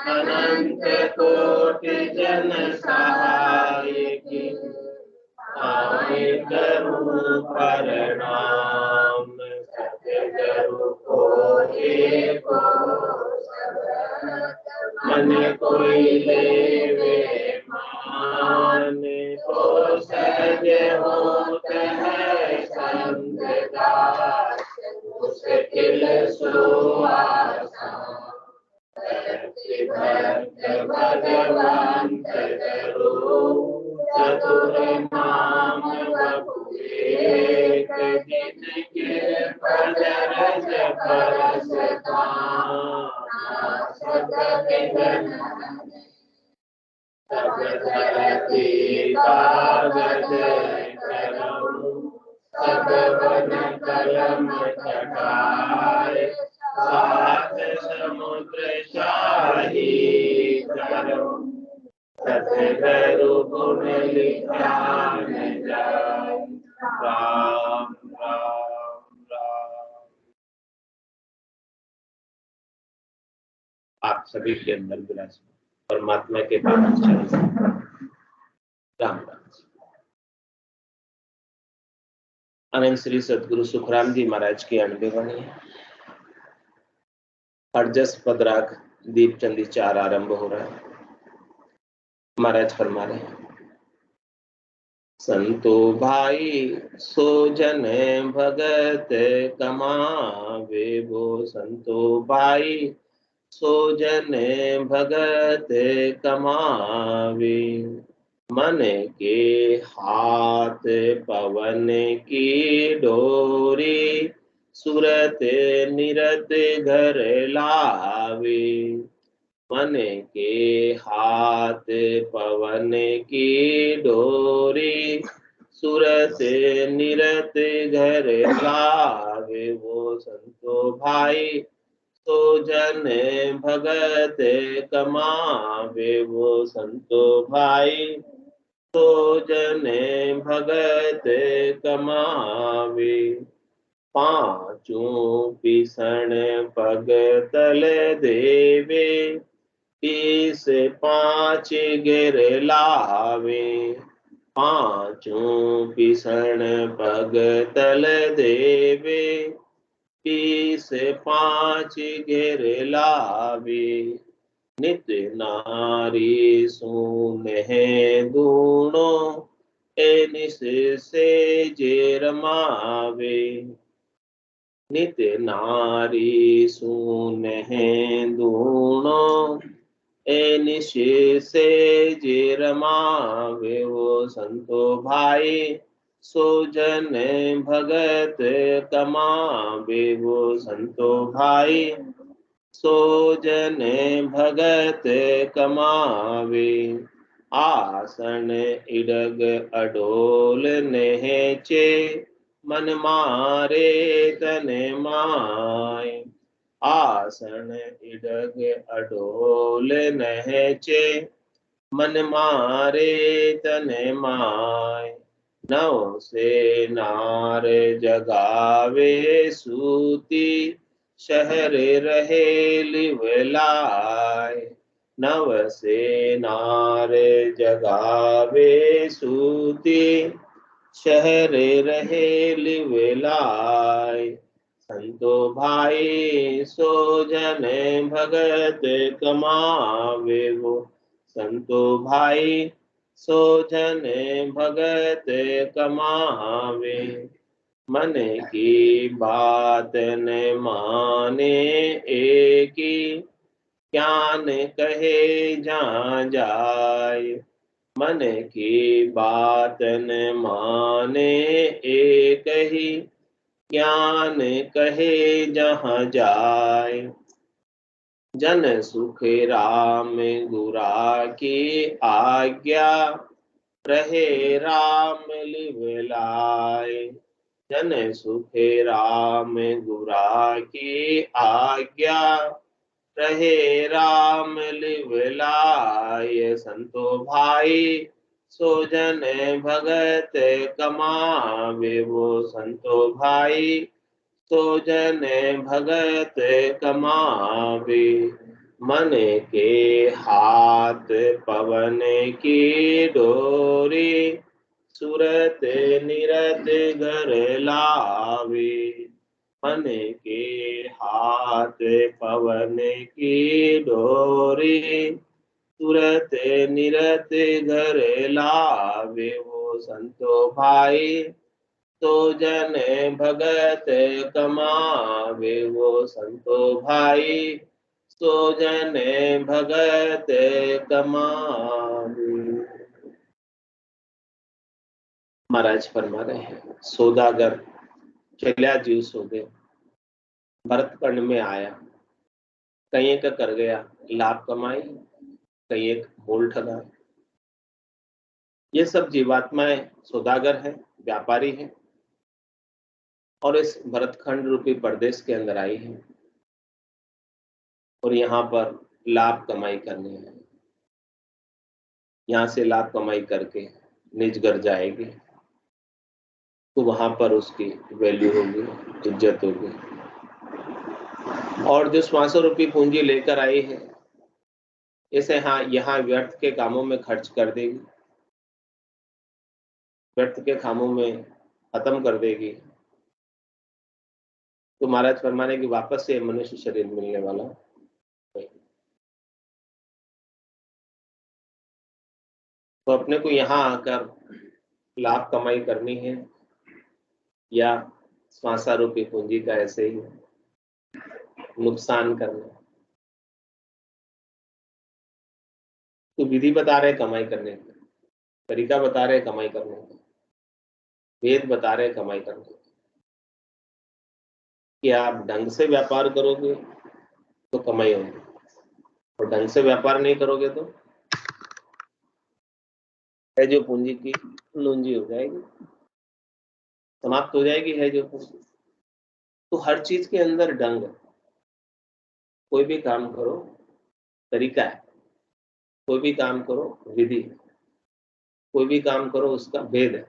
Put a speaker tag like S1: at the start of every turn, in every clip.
S1: अनंत कोटि जन सहाय की आए करूं प्रणाम। सतगुरु को एको मन कोई लेवे मान, तो सहज होत है संग दास, मुश्किल सुआसान। भक्त भगवंत करो, चतुर नाम बहु एक, जिनके पद रज परस सब धरती कागज कलम, सब वन कलम कटाए, सात समुद्र शाही करो, सतगुरु गुण लिखान जाए। राम राम राम। आप सभी के अंदर विराजमान परमात्मा के पावन चरण से राम राम। अनंत श्री सतगुरु सुखराम जी महाराज की 98 वाणी है। अर्जस पदराग दीप चंदी 4 आरंभ हो रहा है। महाराज फरमा रहे हैं, संतो भाई सो जन भगत कमावे वो, संतो भाई सो जन भगत कमावे, मन के हाथ पवन की डोरी, सुरत निरत घर लावे, मन के हाथ पवन की डोरी, सुरत निरत घर लावे वो, संतो भाई तो जन भगत कमावे वो, संतो भाई तो जन भगत कमावे, पांचों पिसण पग तल देवे, 30 5 गिर लावे, पांचों पिसण पग तल देवे, 30 5 गिर लावे, नित नारी सुनह दूणो, ए निस से जे रमावे, नित नारी सुनह दूणो, ए निश से जे रमावे वो, संतो भाई सो जन भगत कमावे वो, संतो भाई सो जन भगत कमावे, आसन इडग अडोल नेचे, मन मारे तन माय, आसन इडग अडोल नहचे, मन मारे तन माय, नौ से नार जगावे सूती, शहर रहे लिवलाय, नव से नार जगावे सूती, शहर रहे लिवलाय, संतो भाई सो जन भगत कमावे वो, संतो भाई सो जन भगत कमावे, मन की बात न माने एकी, ज्ञान कहे जहाँ जाए, मन की बात न माने एक ही, ज्ञान कहे जहाँ जाए, जन सुख राम गुरा की आज्ञा, रहे राम लिवलाय, जन सुख राम गुरा की आज्ञा, रहे राम लिवलाय, संतो भाई सो जन भगत कमावे वो, संतो भाई सो जन भगत कमावे, मन के हाथ पवन की डोरी, सुरत निरत घर लावे। मन के हाथ पवन की डोरी, तुरत निरत घर लावे। वो संतो भाई तो जन भगत कमावे। वो संतो भाई तो जन भगत कमावे। महाराज फरमा रहे हैं, सौदागर चलिया जीव सौदे, भरतखंड में आया, कहीं एक कर गया लाभ कमाई, कहीं एक मोल ठगा। ये सब जीवात्माएं सौदागर है, व्यापारी है, और इस भरतखंड रूपी प्रदेश के अंदर आई है और यहाँ पर लाभ कमाई करनी है। यहाँ से लाभ कमाई करके निज घर जाएगी तो वहां पर उसकी वैल्यू होगी, इज्जत होगी। और जो 500 रुपये पूंजी लेकर आई है, इसे यहाँ व्यर्थ के कामों में खर्च कर देगी, व्यर्थ के कामों में खत्म कर देगी, तो महाराज फरमाने की वापस से मनुष्य शरीर मिलने वाला नहीं। तो अपने को यहाँ आकर लाभ कमाई करनी है या 500 रुपये पूंजी का ऐसे ही नुकसान करना। तो विधि बता रहे कमाई करने का, तरीका बता रहे कमाई करने का, वेद बता रहे कमाई करने का, कि आप ढंग से व्यापार करोगे तो कमाई होगी, और ढंग से व्यापार नहीं करोगे तो है जो पूंजी की लूंजी हो जाएगी, समाप्त हो जाएगी है जो पूंजी। तो हर चीज के अंदर ढंग है। कोई भी काम करो तरीका है, कोई भी काम करो विधि है, कोई भी काम करो उसका भेद है।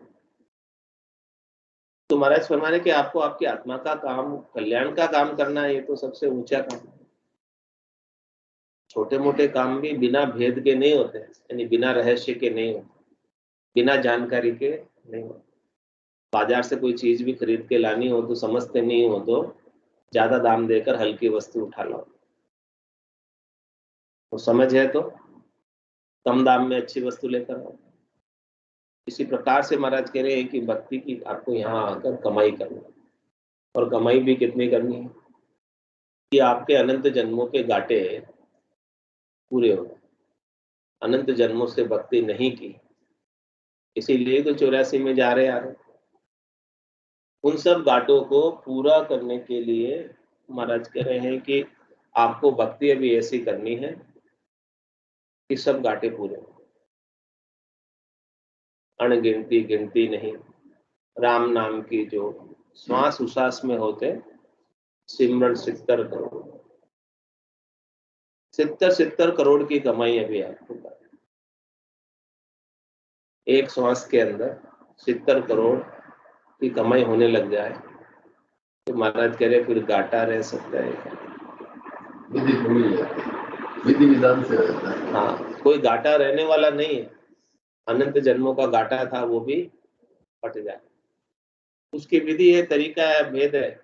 S1: तो महाराज फरमाने कि आपको आपकी आत्मा का काम, कल्याण का काम करना है, ये तो सबसे ऊंचा काम है। छोटे मोटे काम भी बिना भेद के नहीं होते, यानी बिना रहस्य के नहीं होते, बिना जानकारी के नहीं होते। बाजार से कोई चीज भी खरीद के लानी हो तो समझते नहीं हो तो ज्यादा दाम देकर हल्की वस्तु उठा लो, तो समझ है तो कम दाम में अच्छी वस्तु लेकर आओ। इसी प्रकार से महाराज कह रहे हैं कि भक्ति की आपको यहाँ आकर कमाई करनी, और कमाई भी कितनी करनी है कि आपके अनंत जन्मों के घाटे पूरे हो गए। अनंत जन्मों से भक्ति नहीं की, इसीलिए तो 84 में जा रहे आ रहे। उन सब घाटों को पूरा करने के लिए महाराज कह रहे हैं कि आपको भक्ति अभी ऐसी करनी है कि सब घाटे पूरे हो, अणगिनती गिनती नहीं। राम नाम की जो श्वास उश्वास में होते सिमरन 70 करोड़, 70 करोड़ की कमाई अभी आपको करनी। एक श्वास के अंदर 70 करोड़ की कमाई होने लग जाए तो महाराज कह रहे फिर घाटा रह सकता है।
S2: विधि विधान से रहता है।
S1: हाँ, कोई घाटा रहने वाला नहीं है। अनंत जन्मों का घाटा था वो भी हट जाए। उसकी विधि है, तरीका है, भेद है।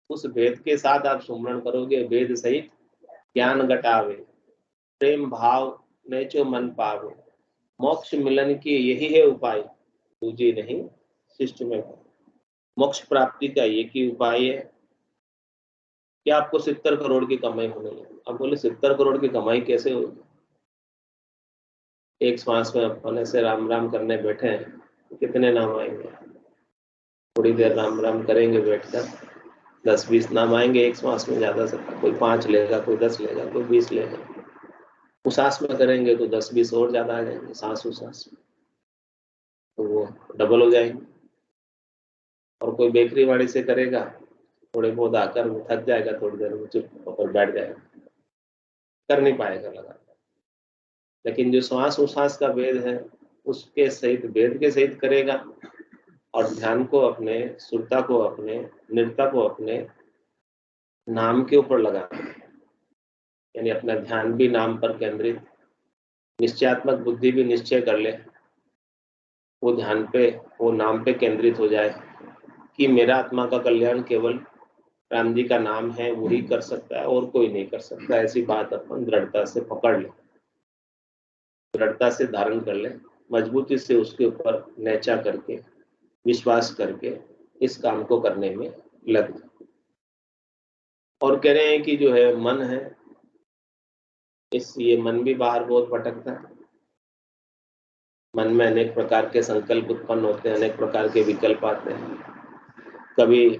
S1: उस भेद के साथ आप सुमरण करोगे, भेद सहित ज्ञान घटावे, प्रेम भाव नेचो मन पावे, मोक्ष मिलन की यही है उपाय, दूजी नहीं शिष्ट में। मोक्ष प्राप्ति का एक ही उपाय है कि आपको 70 करोड़ की कमाई होनी है। अब बोले 70 करोड़ की कमाई कैसे होगी? एक श्वास में अपन ऐसे राम राम करने बैठे हैं, कितने नाम आएंगे? थोड़ी देर राम राम करेंगे बैठकर, 10-20 नाम आएंगे एक श्वास में, ज्यादा से कोई 5 लेगा, कोई 10 लेगा, कोई 20 लेगा। उसास में करेंगे तो 10-20 और ज्यादा आ जाएंगे, सांस उसास में तो वो डबल हो जाएंगे। और कोई बेकरी वाड़ी से करेगा, थोड़े बहुत आकर वो थक जाएगा, थोड़ी देर में चुप होकर बैठ जाएगा, कर नहीं पाएगा लगातार। लेकिन जो श्वास उश्वास का भेद है उसके सहित, भेद के सहित करेगा, और ध्यान को अपने, सुरता को अपने, निर्ता को अपने नाम के ऊपर लगाना, यानी अपना ध्यान भी नाम पर केंद्रित, निश्चयात्मक बुद्धि भी निश्चय कर ले, वो ध्यान पे, वो नाम पे केंद्रित हो जाए कि मेरा आत्मा का कल्याण केवल राम जी का नाम है, वही कर सकता है और कोई नहीं कर सकता। ऐसी बात अपन दृढ़ता से पकड़ ले, दृढ़ता से धारण कर ले, मजबूती से उसके ऊपर नेचा करके, विश्वास करके इस काम को करने में लग जाए। और कह रहे हैं कि जो है मन है, ये मन भी बाहर बहुत भटकता है। मन में अनेक प्रकार के संकल्प उत्पन्न होते हैं, अनेक प्रकार के विकल्प आते हैं। कभी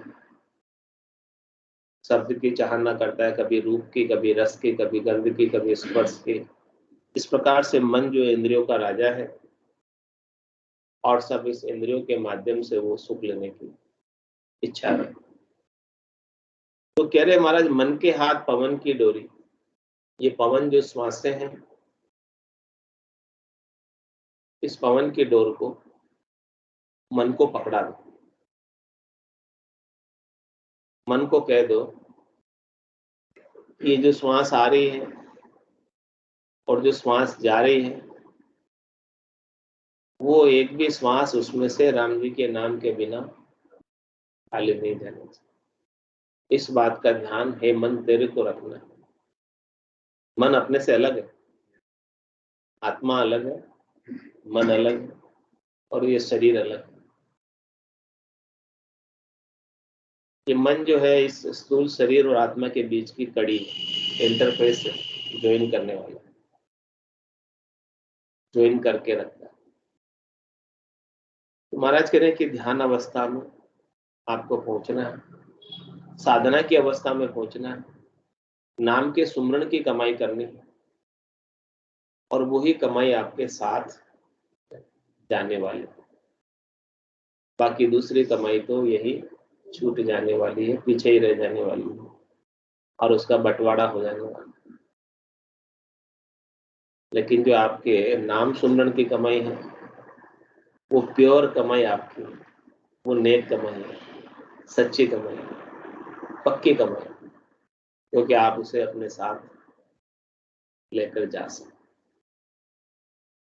S1: शब्द की चाहना करता है, कभी रूप की, कभी रस की, कभी गंध की, कभी स्पर्श की। इस प्रकार से मन जो इंद्रियों का राजा है और सब इस इंद्रियों के माध्यम से वो सुख लेने की इच्छा है। तो कह रहे महाराज, मन के हाथ पवन की डोरी, ये पवन जो श्वासें हैं, इस पवन की डोर को मन को पकड़ा दो। मन को कह दो कि ये जो श्वास आ रही है और जो श्वास जा रही है, वो एक भी श्वास उसमें से राम जी के नाम के बिना खाली नहीं जाना चाहिए। इस बात का ध्यान हे मन तेरे को रखना है। मन अपने से अलग है, आत्मा अलग है, मन अलग है और ये शरीर अलग है। ये मन जो है इस स्थूल शरीर और आत्मा के बीच की कड़ी, इंटरफेस ज्वाइन करने वाला, ज्वाइन करके रखता है। तो महाराज कह रहे हैं कि ध्यान अवस्था में आपको पहुंचना है, साधना की अवस्था में पहुंचना है, नाम के सुमरण की कमाई करनी है और वही कमाई आपके साथ जाने वाली। बाकी दूसरी कमाई तो यही छूट जाने वाली है, पीछे ही रह जाने वाली है और उसका बंटवारा हो जाने वाला है। लेकिन जो आपके नाम सुमरण की कमाई है, वो प्योर कमाई आपकी है, वो नेक कमाई है, सच्ची कमाई है, पक्की कमाई, क्योंकि आप उसे अपने साथ लेकर जा सकते।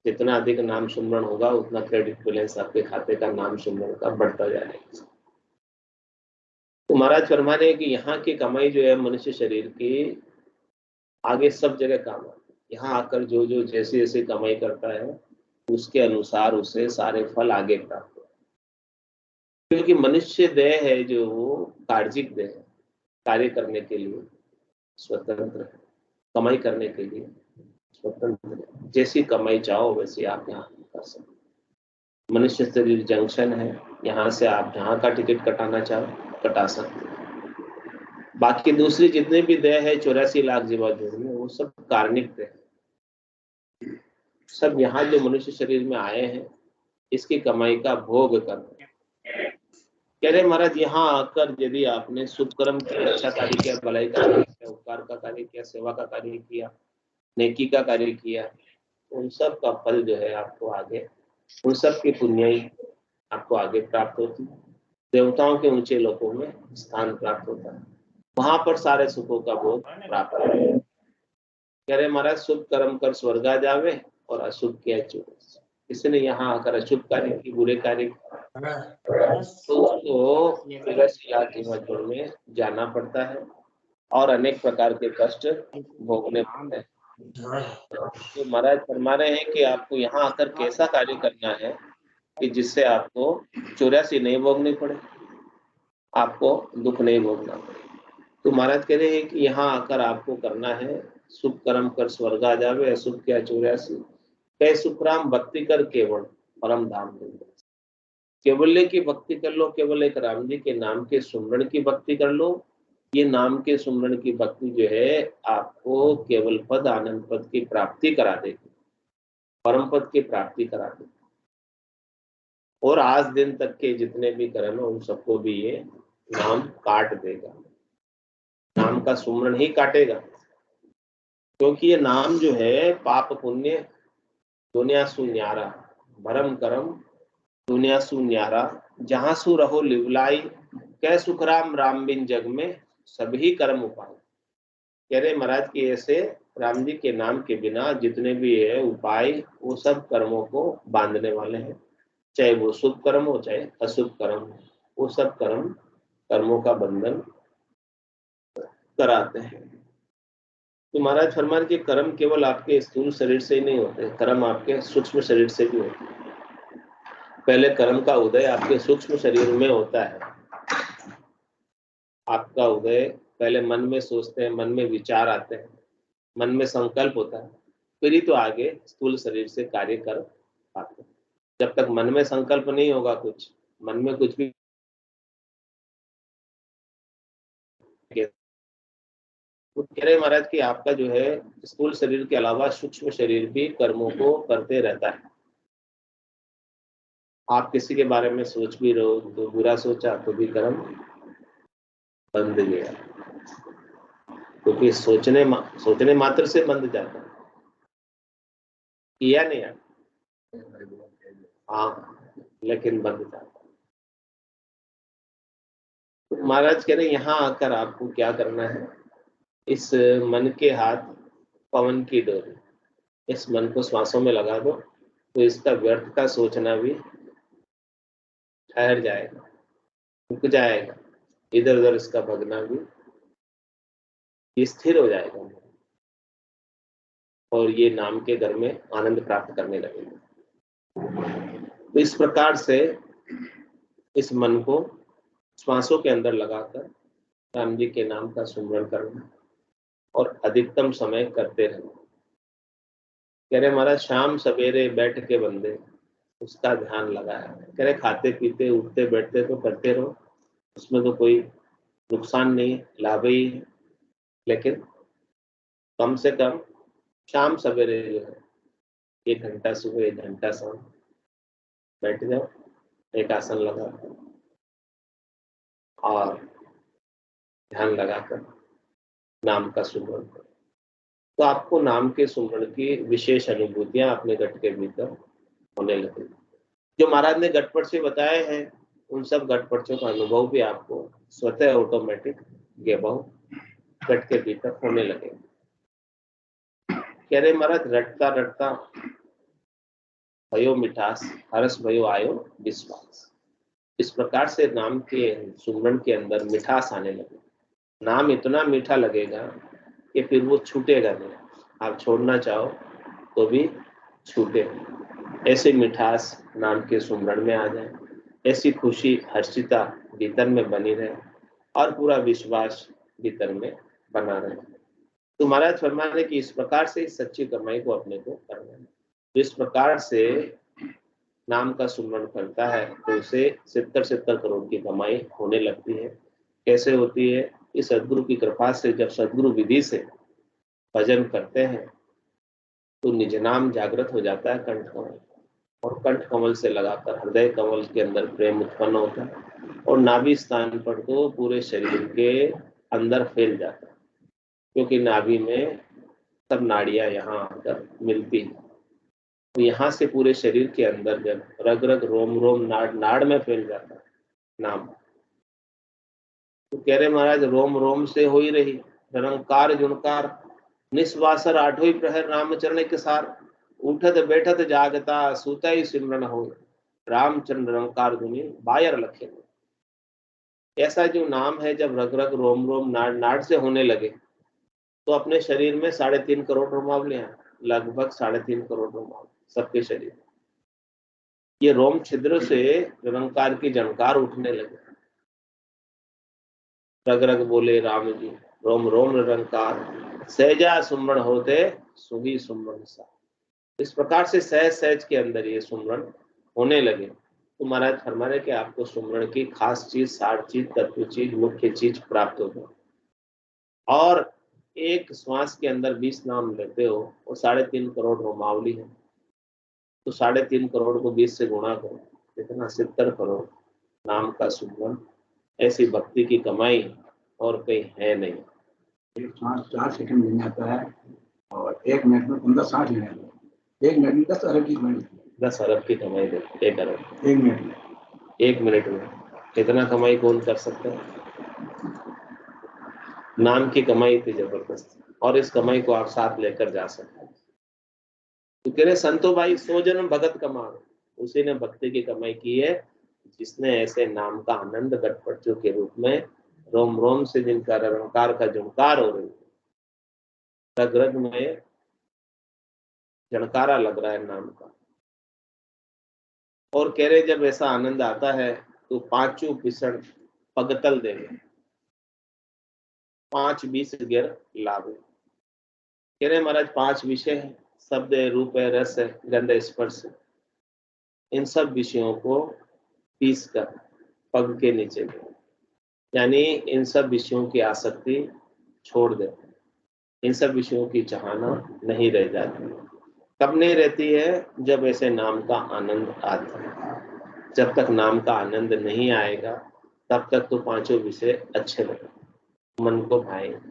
S1: जितना अधिक नाम सुमरण होगा उतना क्रेडिट बैलेंस आपके खाते का नाम सुमरण का बढ़ता जाएगा। तो महाराज फरमा रहे हैं कि यहाँ की कमाई जो है मनुष्य शरीर की आगे सब जगह काम आती है। यहाँ आकर जो जो जैसी जैसी कमाई करता है उसके अनुसार उसे सारे फल आगे प्राप्त होते हैं। क्योंकि मनुष्य देह है जो वो कार्जिक देह है, कार्य करने के लिए स्वतंत्र है, कमाई करने के लिए स्वतंत्र है। जैसी कमाई चाहो वैसी आप यहाँ कर सकते। मनुष्य शरीर जंक्शन है, यहाँ से आप जहाँ का टिकट कटाना चाहो कटा सकते। बाकी दूसरी जितने भी देह है 84 लाख जीवा जोड़ में, वो सब कार्मिक देह, सब यहाँ जो मनुष्य शरीर में आए हैं इसकी कमाई का भोग करना। कह रहे महाराज, यहाँ आकर यदि आपने शुभ कर्म किया, अच्छा कार्य किया, भलाई का कार्य किया, उपकार का कार्य किया, सेवा का कार्य किया, नेकी का कार्य किया, उन सब का फल जो है आपको आगे, उन सब की पुण्याई आपको आगे प्राप्त होती है। देवताओं के ऊंचे लोकों में स्थान प्राप्त होता है, वहां पर सारे सुखों का भोग प्राप्त होता है। कह रहे महाराज, शुभ कर्म कर स्वर्गा जावे और अशुभ किया चूक। इसने यहाँ आकर अशुभ कार्य की, बुरे कार्य तो उसको 83 लाख जीवा जोड़ में जाना पड़ता है और अनेक प्रकार के कष्ट भोगने पड़ते हैं। तो महाराज फरमा रहे हैं कि आपको यहाँ आकर कैसा कार्य करना है कि जिससे आपको 84 नहीं भोगने पड़े, आपको दुख नहीं भोगना पड़े। तो महाराज कह रहे हैं कि यहाँ आकर आपको करना है शुभ कर्म कर स्वर्गा जावे, अशुभ किया 84। कह सुखराम भक्ति कर केवल परम धाम मिले। केवल्य की भक्ति कर लो, केवल एक राम जी के नाम के सुमरण की भक्ति कर लो। ये नाम के सुमरण की भक्ति जो है आपको केवल पद, आनंद पद की प्राप्ति करा देगी, परम पद की प्राप्ति करा देगी। और आज दिन तक के जितने भी कर्म है उन सबको भी ये नाम काट देगा, नाम का सुमरण ही काटेगा। क्योंकि ये नाम जो है पाप पुण्य दुनिया सु न्यारा, भरम करम दुनिया सु न्यारा, जहां सु रहो लिवलाई, कै सुखराम राम बिन जग में सभी कर्म उपाय। कह रहे महाराज कि ऐसे राम जी के नाम के बिना जितने भी है उपाय, वो सब कर्मों को बांधने वाले हैं, चाहे वो शुभ कर्म हो चाहे अशुभ कर्म हो, वो सब कर्मों का बंधन कराते हैं। तो महाराज फरमान कि कर्म केवल आपके स्थूल शरीर से ही नहीं होते, कर्म आपके सूक्ष्म शरीर से भी होते हैं। पहले कर्म का उदय आपके सूक्ष्म शरीर में होता है। आपका उदय पहले मन में सोचते हैं, मन में विचार आते हैं, मन में संकल्प होता है, फिर ही तो आगे स्थूल शरीर से कार्य कर पाते हैं। जब तक मन में संकल्प नहीं होगा, कुछ मन में कुछ भी वो कह रहे महाराज कि आपका जो है स्थूल शरीर के अलावा सूक्ष्म शरीर भी कर्मों को करते रहता है। आप किसी के बारे में सोच भी रहो तो बुरा सोचा तो भी कर्म बंध गया, क्योंकि सोचने मात्र से बंध जाता है। किया नहीं हाँ, लेकिन बंध जाता है। तो महाराज कह रहे यहाँ आकर आपको क्या करना है, इस मन के हाथ पवन की डोरी, इस मन को श्वासों में लगा दो तो इसका व्यर्थ का सोचना भी ठहर जाएगा, रुक जाएगा, इधर उधर इसका भगना भी स्थिर हो जाएगा और ये नाम के घर में आनंद प्राप्त करने लगेगा। तो इस प्रकार से इस मन को श्वासों के अंदर लगाकर राम जी के नाम का सुमरण करना और अधिकतम समय करते रहना। कह रहे महाराज शाम सवेरे बैठ के बंदे उसका ध्यान लगाया। कह रहे खाते पीते उठते बैठते तो करते रहो, उसमें तो कोई नुकसान नहीं, लाभ ही है, लेकिन कम से कम शाम सवेरे जो है 1 घंटा सुबह 1 घंटा शाम बैठ जाओ, एक आसन लगा और ध्यान लगाकर नाम का सुमरण करो, तो आपको नाम के सुमरण की विशेष अनुभूतियां अपने घट के भीतर होने लगेगी। जो महाराज ने घटपट से बताए हैं उन सब घटपटों का अनुभव भी आपको स्वतः ऑटोमेटिक घट के भीतर होने लगेगा। कह रहे महाराज रटता रटता भयो मिठास, हरस भयो आयो विश्वास। इस प्रकार से नाम के सुमरण के अंदर मिठास आने लगे। नाम इतना मीठा लगेगा कि फिर वो छूटेगा नहीं, आप छोड़ना चाहो तो भी छूटे। ऐसे मिठास नाम के सुमरण में आ जाए, ऐसी खुशी हर्षिता भीतर में बनी रहे और पूरा विश्वास भीतर में बना रहे। तो महाराज फरमाने कि इस प्रकार से इस सच्ची कमाई को अपने को करना है। इस प्रकार से नाम का सुमरण करता है तो उसे 70 करोड़ की कमाई होने लगती है। कैसे होती है? इस सदगुरु की कृपा से जब सदगुरु विधि से भजन करते हैं तो निज नाम जागृत हो जाता है कंठ कमल, और कंठ कमल से लगाकर हृदय कमल के अंदर प्रेम उत्पन्न होता है और नाभि स्थान पर तो पूरे शरीर के अंदर फैल जाता है, क्योंकि नाभि में सब नाड़ियां यहाँ आकर मिलती हैं। तो यहाँ से पूरे शरीर के अंदर जब रग रग रोम रोम नाड़ नाड़ में फैल जाता है नाम, तो कह रहे महाराज रोम रोम से हो ही रही निरंकार जुणकार, निस्वासर आठों प्रहर रामचरण के सार, उठत बैठत जागता सूता ही सिमरन हो, रामचंद्र निरंकार धुनि बायर लखे। ऐसा जो नाम है जब रग रग रोम रोम नाड़ नाड़ से होने लगे तो अपने शरीर में 3.5 करोड़ रोमावले हैं, लगभग 3.5 करोड़ रोमावले सबके शरीर। ये रोम छिद्र से निरंकार की झंकार उठने लगे। रग रग बोले राम जी रोम रोम निरंकार, सहजा सुमरण होते सुही सुमरण सा। इस प्रकार से सहज सहज के अंदर ये सुमरण होने लगे। तो महाराज फरमा रहे कि आपको सुमरण की खास चीज, सार चीज, तत्व चीज, मुख्य चीज प्राप्त होगी। और एक श्वास के अंदर 20 नाम लेते हो वो 3.5 करोड़ रोमावली है, तो 3.5 करोड़ को 20 से गुणा करो, इतना 70 करोड़ नाम का सुमरण। ऐसी भक्ति की कमाई और कहीं है नहीं।
S2: एक श्वास 4 सेकंड लेना आता है और 1 मिनट में 15-60 लेना आता है। 1 मिनट में 10 अरब की कमाई,
S1: 10 अरब की कमाई देते 1 अरब
S2: 1 मिनट में।
S1: 1 मिनट में इतना कमाई कौन कर सकता है? नाम की कमाई इतनी जबरदस्त। और इस कमाई को आप साथ लेकर जा सकते हैं। तो कह रहे संतो भाई 100 जन्म भगत कमाओ, उसी ने भक्ति की कमाई की है जिसने ऐसे नाम का आनंद गटपटचों के रूप में रोम रोम से जिनका रंकार का झुंकार हो रही है, रग रग में झणकारा लग रहा है नाम का। और कह रहे जब ऐसा आनंद आता है तो पांचों पिसण पगतल देवे, 5 20 गिर लावे। कह रहे महाराज 5 विषय है, शब्द है, रूप है, रस है, गंध है, स्पर्श है। इन सब विषयों को पीस कर पग के नीचे दे, यानी इन सब विषयों की आसक्ति छोड़ दे, इन सब विषयों की चाहना नहीं रह जाती। कब नहीं रहती है? जब ऐसे नाम का आनंद आता है। जब तक नाम का आनंद नहीं आएगा तब तक तो पांचों विषय अच्छे लगे, मन को भाएंगे।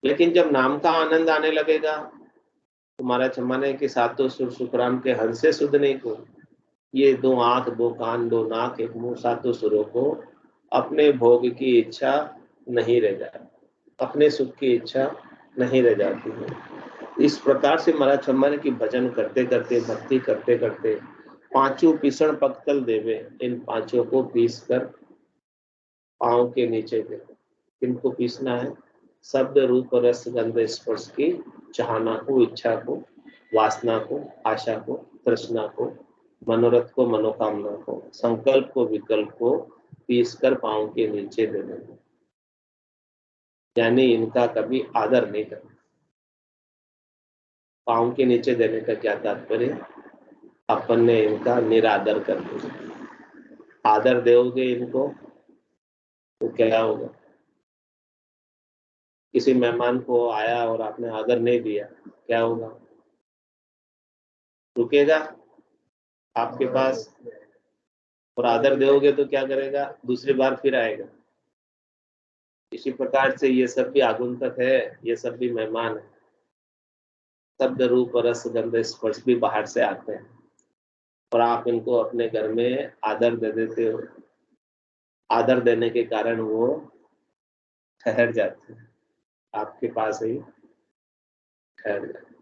S1: लेकिन जब नाम का आनंद आने लगेगा तो महाराज जमाने के सातों सुर सुखराम के हंसे सुध नहीं को, ये 2 आंख 2 कान 2 नाक 1 मुंह सातों सुरों को अपने भोग की इच्छा नहीं रह जाती, अपने सुख की इच्छा नहीं रह जाती है। इस प्रकार से महाराज चम्मन की भजन करते करते, भक्ति करते करते, पांचों पीसण पक्तल देवे, इन पांचों को पीस कर पांव के नीचे दे। इनको पीसना है? शब्द रूप रस गंध स्पर्श की चाहना को, इच्छा को, वासना को, आशा को, तृष्णा को, मनोरथ को, मनोकामना को, संकल्प को, विकल्प को पीस कर पांव के नीचे दे देना, यानी इनका कभी आदर नहीं करना। पांव के नीचे देने का क्या तात्पर्य? अपन ने इनका निरादर कर दिया। आदर दोगे इनको तो क्या होगा? किसी मेहमान को आया और आपने आदर नहीं दिया, क्या होगा? रुकेगा आपके पास? और आदर दोगे तो क्या करेगा? दूसरी बार फिर आएगा। इसी प्रकार से ये सब भी आगुंतक है, ये सब भी मेहमान है। शब्द रूप रस गंध स्पर्श भी बाहर से आते हैं और आप इनको अपने घर में आदर दे देते हो। आदर देने के कारण वो ठहर जाते हैं, आपके पास ही ठहर जाते।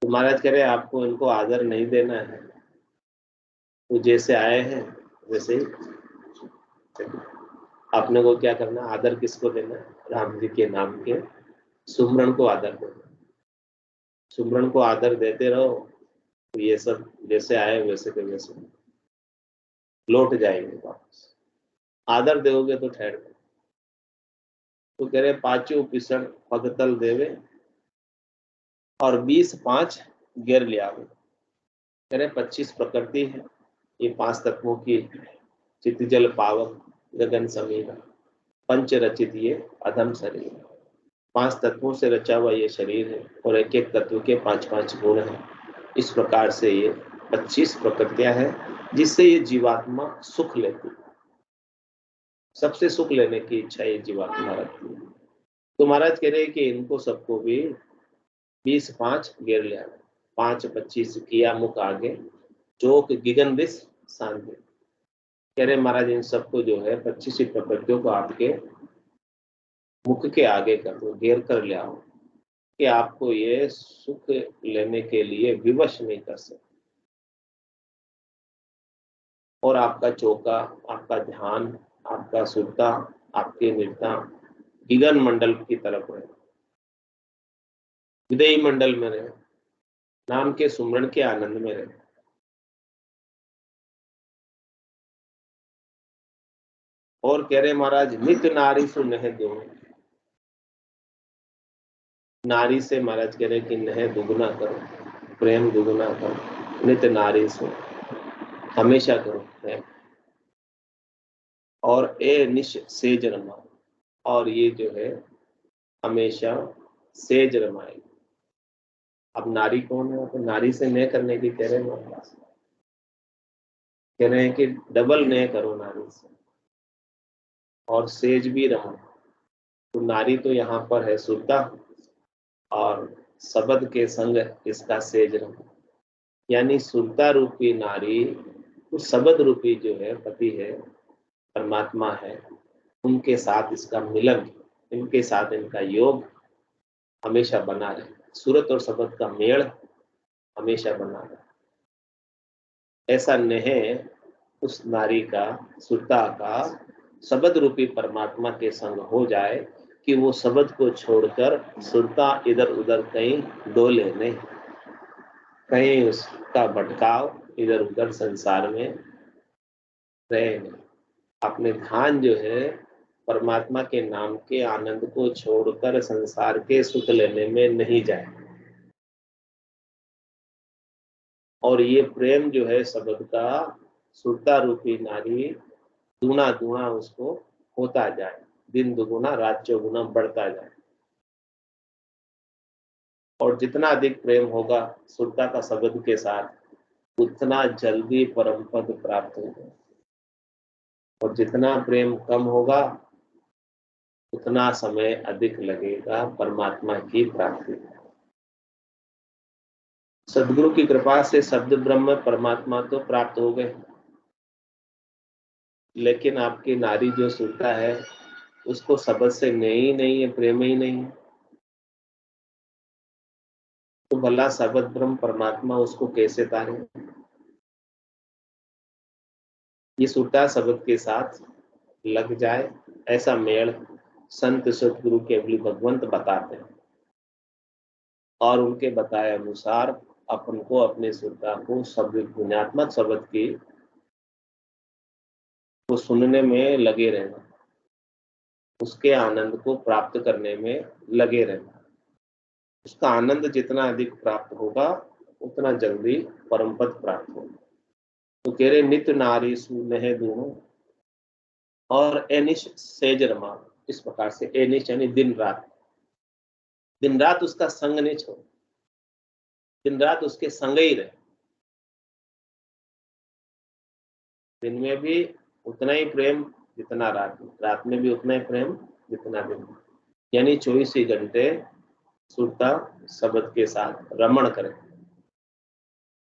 S1: तो महाराज कह रहे आपको इनको आदर नहीं देना है, वो जैसे आए हैं वैसे ही आपने को क्या करना? आदर किसको देना? राम जी के नाम के सुमरन को आदर देना। सुमरन को आदर देते रहो तो ये सब जैसे आए वैसे के वैसे लौट जाएंगे वापस। आदर दोगे तो ठहर गए। तो कह रहे पांचों पिसण पगतल देवे और 20 5 गिर लिया। कह रहे 25 प्रकृति है, ये 5 तत्वों की चित्त जल पावक गगन समीरा, पंच रचित ये अधम शरीर। 5 तत्वों से रचा हुआ ये शरीर है और एक एक तत्व के 5 5 गुण हैं। इस प्रकार से ये 25 प्रकृतियां हैं जिससे ये जीवात्मा सुख लेती है। सबसे सुख लेने की इच्छा ये जीवात्मा रखती है। तो महाराज कह रहे हैं कि इनको सबको भी 20 5 गिर लिया, 5 25 किया मुख आगे, चौक गिगन दिस शांति। कह रहे महाराज इन सबको जो है 25 प्रकृतियों को आपके मुख के आगे कर दो, घेर कर ले आओ कि आपको ये सुख लेने के लिए विवश नहीं कर सकते। और आपका चौका, आपका ध्यान, आपका सुरता, आपके निर्ता गिगन मंडल की तरफ रहे, विदेही मंडल में रहे, नाम के सुमरण के आनंद में रहे। और कह रहे महाराज नित्य नारी सु नह दो, नारी से महाराज कह रहे कि नह दुगुना करो, प्रेम दुगुना करो, नित्य नारी सु हमेशा करो प्रेम। और ए निश सेज रमा, और ये जो है हमेशा सेज रमाए। अब नारी कौन है? तो नारी से नह करने की कह रहे हैं महाराज, कह रहे हैं कि डबल नह करो नारी से और सेज भी रहो। तो नारी तो यहाँ पर है सुरता और शब्द के संग इसका सेज रहो, यानी सुरता रूपी नारी, उस शब्द रूपी जो है पति है, परमात्मा है, उनके साथ इसका मिलन, इनके साथ इनका योग हमेशा बना रहे, सूरत और शब्द का मेल हमेशा बना रहे। ऐसा नेह उस नारी का, सुरता का शब्द रूपी परमात्मा के संग हो जाए कि वो शब्द को छोड़कर सुरता इधर उधर कहीं डोले नहीं, कहीं उसका भटकाव इधर उधर संसार में रहे नहीं। अपने ध्यान जो है परमात्मा के नाम के आनंद को छोड़कर संसार के सुख लेने में नहीं जाए। और ये प्रेम जो है शब्द का, सुरता रूपी नारी दूना दूना उसको होता जाए, दिन दुगुना रात चौगुना बढ़ता जाए। और जितना अधिक प्रेम होगा सुरता का शब्द के साथ, उतना जल्दी परम पद प्राप्त होगा। और जितना प्रेम कम होगा उतना समय अधिक लगेगा परमात्मा की प्राप्ति में। सदगुरु की कृपा से शब्द ब्रह्म परमात्मा तो प्राप्त हो गए, लेकिन आपकी नारी जो सुरता है उसको शब्द से नहीं है, प्रेम ही नहीं है, तो भला शब्द ब्रह्म परमात्मा उसको कैसे तारे। ये सुरता शब्द के साथ लग जाए, ऐसा मेल संत सतगुरु केवली भगवंत बताते हैं। और उनके बताए अनुसार अपन को अपने सुरता को शब्द गुणात्मक शब्द की को सुनने में लगे रहना, उसके आनंद को प्राप्त करने में लगे रहना। उसका आनंद जितना अधिक प्राप्त होगा उतना जल्दी परम पद प्राप्त होगा। तो कह रहे नित्य नारी सुनह दूनो और एनिश सेज रमा। इस प्रकार से एनिश यानी दिन रात उसका संग नहीं छोड़, दिन रात उसके संग ही रहे। दिन में भी उतना ही प्रेम जितना रात में भी उतना ही प्रेम जितना दिन में। यानी 24 ही घंटे सुरता शब्द के साथ रमण करें,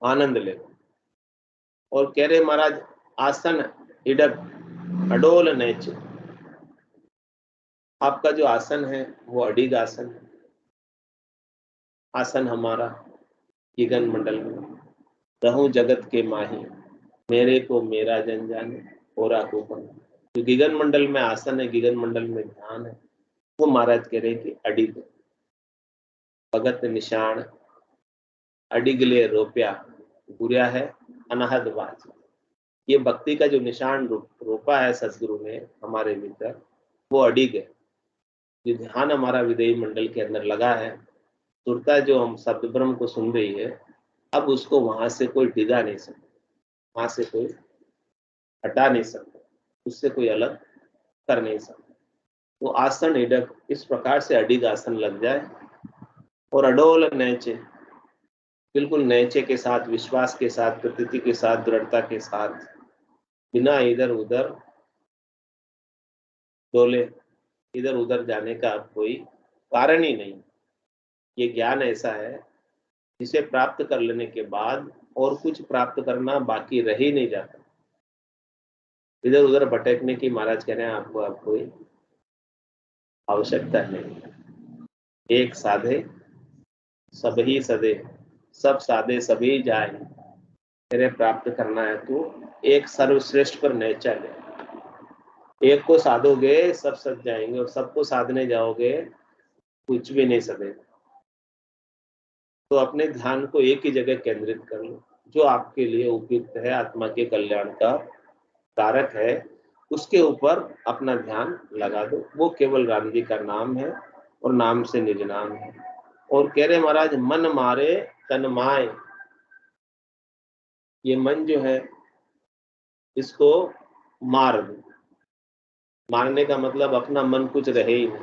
S1: आनंद ले। और कह रहे महाराज आसन इडक अडोल नैच। आपका जो आसन है वो अडिग आसन है। आसन हमारा गगन मंडल में, रहूं जगत के माही, मेरे को मेरा जन जाने ओरा को बन। जो गगन मंडल में आसन है, गगन मंडल में ध्यान है, वो महाराज कह रहे कि अडिग भगत निशान अडिगले रोप्या गुरिया है अनहद बाज। ये भक्ति का जो निशान रोपा है सदगुरु ने हमारे भीतर, वो अडिग है। जो ध्यान हमारा विदेही मंडल के अंदर लगा है, सुरता जो हम शब्द ब्रह्म को सुन रही है, अब उसको वहां से कोई डिगा नहीं सकता, वहां से कोई हटा नहीं सकता, उससे कोई अलग कर नहीं सकता। तो आसन इडक इस प्रकार से अडिग आसन लग जाए और अडोल नैचे, बिल्कुल नैचे के साथ, विश्वास के साथ, प्रतीति के साथ, दृढ़ता के साथ, बिना इधर उधर डोले, इधर उधर जाने का कोई कारण ही नहीं। ये ज्ञान ऐसा है जिसे प्राप्त कर लेने के बाद और कुछ प्राप्त करना बाकी रह ही नहीं जाता। इधर उधर भटकने की महाराज कह रहे हैं आपको अब कोई आवश्यकता नहीं। एक साधे सभी सदे, सब साधे सभी जाए। तेरे प्राप्त करना है तो एक सर्वश्रेष्ठ पर नहीं चले। एक को साधोगे सब सद जाएंगे, और सबको साधने जाओगे कुछ भी नहीं सदेगा। तो अपने ध्यान को एक ही जगह केंद्रित कर लो, जो आपके लिए उपयुक्त है, आत्मा के कल्याण का कारक है, उसके ऊपर अपना ध्यान लगा दो। वो केवल राम जी का नाम है और नाम से निज नाम है। और कह रहे महाराज मन मारे तन माए। ये मन जो है इसको मार दो। मारने का मतलब अपना मन कुछ रहे ही नहीं।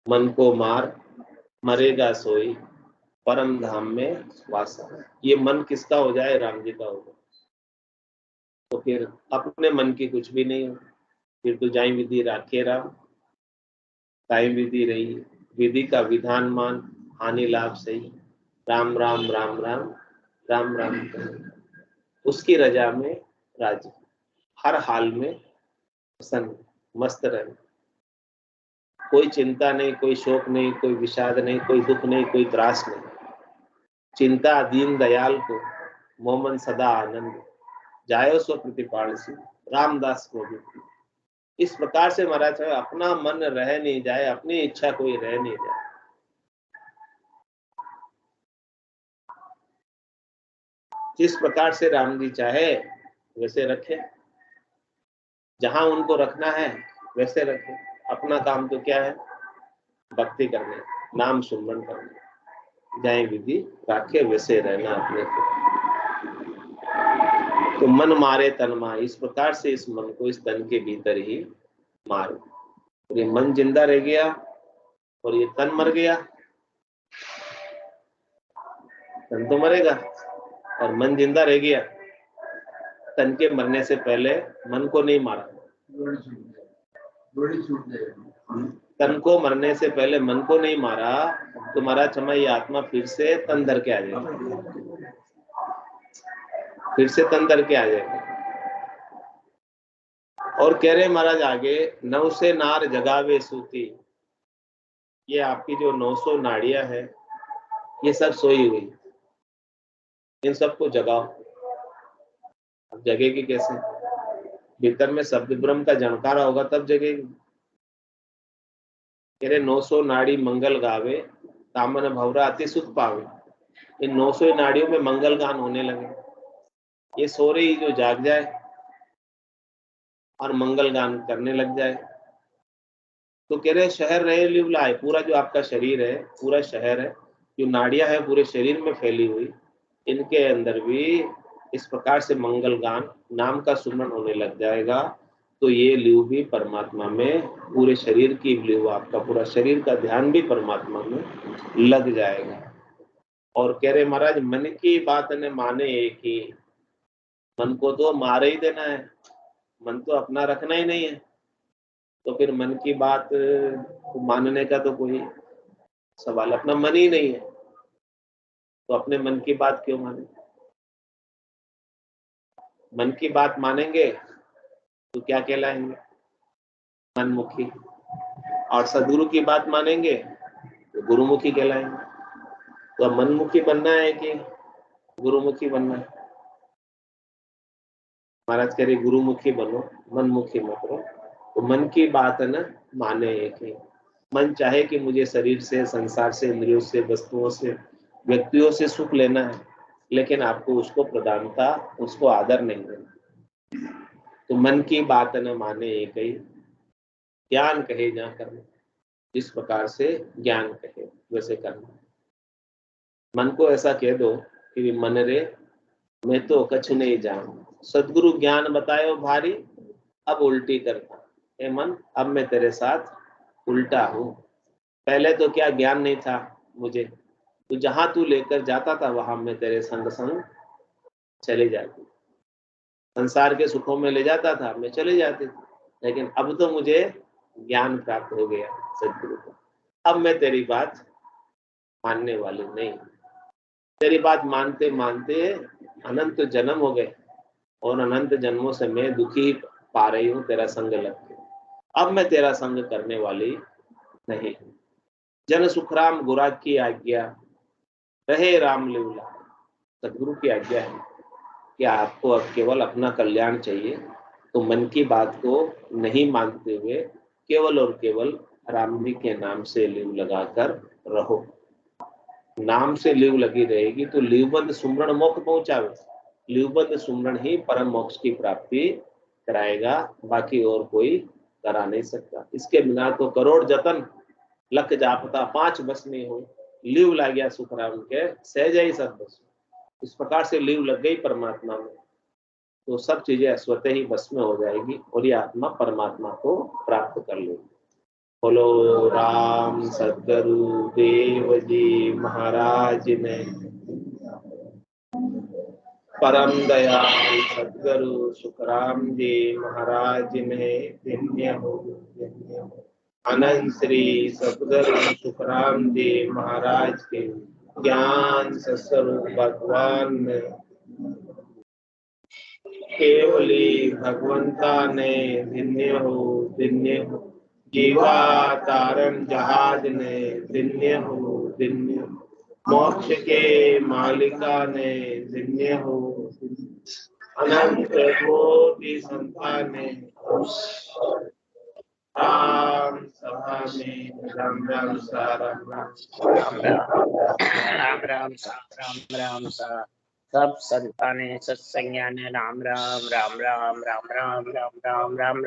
S1: मन को मार मरेगा सोई परम धाम में वासा। ये मन किसका हो जाए? राम जी का हो जाए, तो फिर अपने मन की कुछ भी नहीं हो। फिर तो जाई विधि राखे राम, ताई विधि रही, विधि का विधान मान, हानि लाभ सही, राम राम राम राम राम राम करें। उसकी रजा में राजी, हर हाल में प्रसन्न मस्त रहे। कोई चिंता नहीं, कोई शोक नहीं, कोई विषाद नहीं, कोई दुख नहीं, कोई त्रास नहीं। चिंता दीन दयाल को मोमन सदा आनंद, जायो सो प्रतिपालसी रामदास को भी। इस प्रकार से महाराज अपना मन रह नहीं जाए, अपनी इच्छा कोई रह नहीं जाए। जिस प्रकार से राम जी चाहे वैसे रखे, जहां उनको रखना है वैसे रखे। अपना काम तो क्या है? भक्ति करने, नाम सुमरण करने, जाए विधि राखे वैसे रहना अपने को। तो मन मारे तन मारे, इस प्रकार से इस मन को इस तन के भीतर ही मारो। और ये मन जिंदा रह गया और ये तन मर गया। तन तो मरेगा और मन जिंदा रह गया। तन के मरने से पहले मन को नहीं मारा। तन को मरने से पहले मन को नहीं मारा तो महाराज ये आत्मा फिर से तन धर के आ जाएगी, फिर से तन धर के आ जाएगी। और कह रहे महाराज आगे, 9 से नार जगावे सूती, ये आपकी जो 900 नाड़ियां हैं ये सब सोई हुई, इन सबको जगाओ। अब जगेगी कैसे? भीतर में शब्द ब्रह्म का झनकारा होगा तब जगेगी। कह रहे 900 नाड़ी मंगल गावे, तामन भवरा अति सुख पावे। इन 900 नाड़ियों में मंगल गान होने लगे। ये सो रही जो जाग जाए और मंगल गान करने लग जाए। तो कह रहे शहर रहे लिवलाए, पूरा जो आपका शरीर है, पूरा शहर है, जो नाड़ियां है पूरे शरीर में फैली हुई, इनके अंदर भी इस प्रकार से मंगल गान नाम का सुमरण होने लग जाएगा। तो ये लिव भी परमात्मा में, पूरे शरीर की लिव, आपका पूरा शरीर का ध्यान भी परमात्मा में लग जाएगा। और कह रहे महाराज मन की बात न माने एक ही, मन को तो मार ही देना है, मन तो अपना रखना ही नहीं है। तो फिर मन की बात मानने का तो कोई सवाल, अपना मन ही नहीं है तो अपने मन की बात क्यों माने? मन की बात मानेंगे तो क्या कहलाएंगे? मनमुखी। और सदगुरु की बात मानेंगे तो गुरुमुखी कहलाएंगे। तो अब मनमुखी बनना है कि गुरुमुखी बनना है? महाराज कह रहे गुरुमुखी बनो, मनमुखी मत रहो। तो मन की बात न माने एक ही। मन चाहे कि मुझे शरीर से, संसार से, इंद्रियों से, वस्तुओं से, व्यक्तियों से सुख लेना है, लेकिन आपको उसको प्रधानता, उसको आदर नहीं देना। तो मन की बात न माने एक ही, ज्ञान कहे जा करना। जिस प्रकार से ज्ञान कहे वैसे करना। मन को ऐसा कह दो कि मन रे मैं तो कछ नहीं जानू, सदगुरु ज्ञान बतायो भारी, अब उल्टी करता। ए मन, अब मैं तेरे साथ उल्टा हूँ। पहले तो क्या ज्ञान नहीं था मुझे, तो जहां तू लेकर जाता था वहां मैं तेरे संग संग चले जाती। संसार के सुखों में ले जाता था, मैं चले जाती थी। लेकिन अब तो मुझे ज्ञान प्राप्त हो गया सदगुरु को, अब मैं तेरी बात मानने वाली नहीं। तेरी बात मानते मानते अनंत जन्म हो गए और अनंत जन्मों से मैं दुखी पा रही हूँ तेरा संग लग के। अब मैं तेरा संग करने वाली नहीं। जन सुखराम गुराग की आज्ञा, रहे राम लीला। सदगुरु की आज्ञा है कि आपको अब केवल अपना कल्याण चाहिए, तो मन की बात को नहीं मानते हुए केवल और केवल राम जी के नाम से लीव लगाकर रहो। नाम से लीव लगी रहेगी तो लीवबंद सुमरण मोक्ष पहुंचावे। लीवबंद सुमरण ही परम मोक्ष की प्राप्ति कराएगा, बाकी और कोई करा नहीं सकता। इसके बिना तो करोड़ जतन लख जापता 5 बस नहीं हो। लीव ला गया सुखराम के सहज ही सब बस। इस प्रकार से लीव लग गई परमात्मा में तो सब चीजें स्वतः ही बस में हो जाएगी और ये आत्मा परमात्मा को प्राप्त कर लेगी। बोलो राम सद्गुरु देव जी महाराज ने, परम दयाल सद्गुरु सुखराम जी महाराज ने, धन्य हो धन्य हो। अनंत श्री सद्गुरु सुखराम जी महाराज के ज्ञान स्वरूप भगवान ने, केवली भगवंता ने, धन्य हो धन्य हो। जीवा तारण जहाज ने दिन्य हो दिन्य, मोक्ष के मालिका ने दिन्य हो, अनंत कोटि संताने राम सभा में राम राम सा राम राम
S3: राम राम सा राम राम सा, सब संताने सत्संज्ञाने राम राम राम राम राम राम राम राम राम राम राम।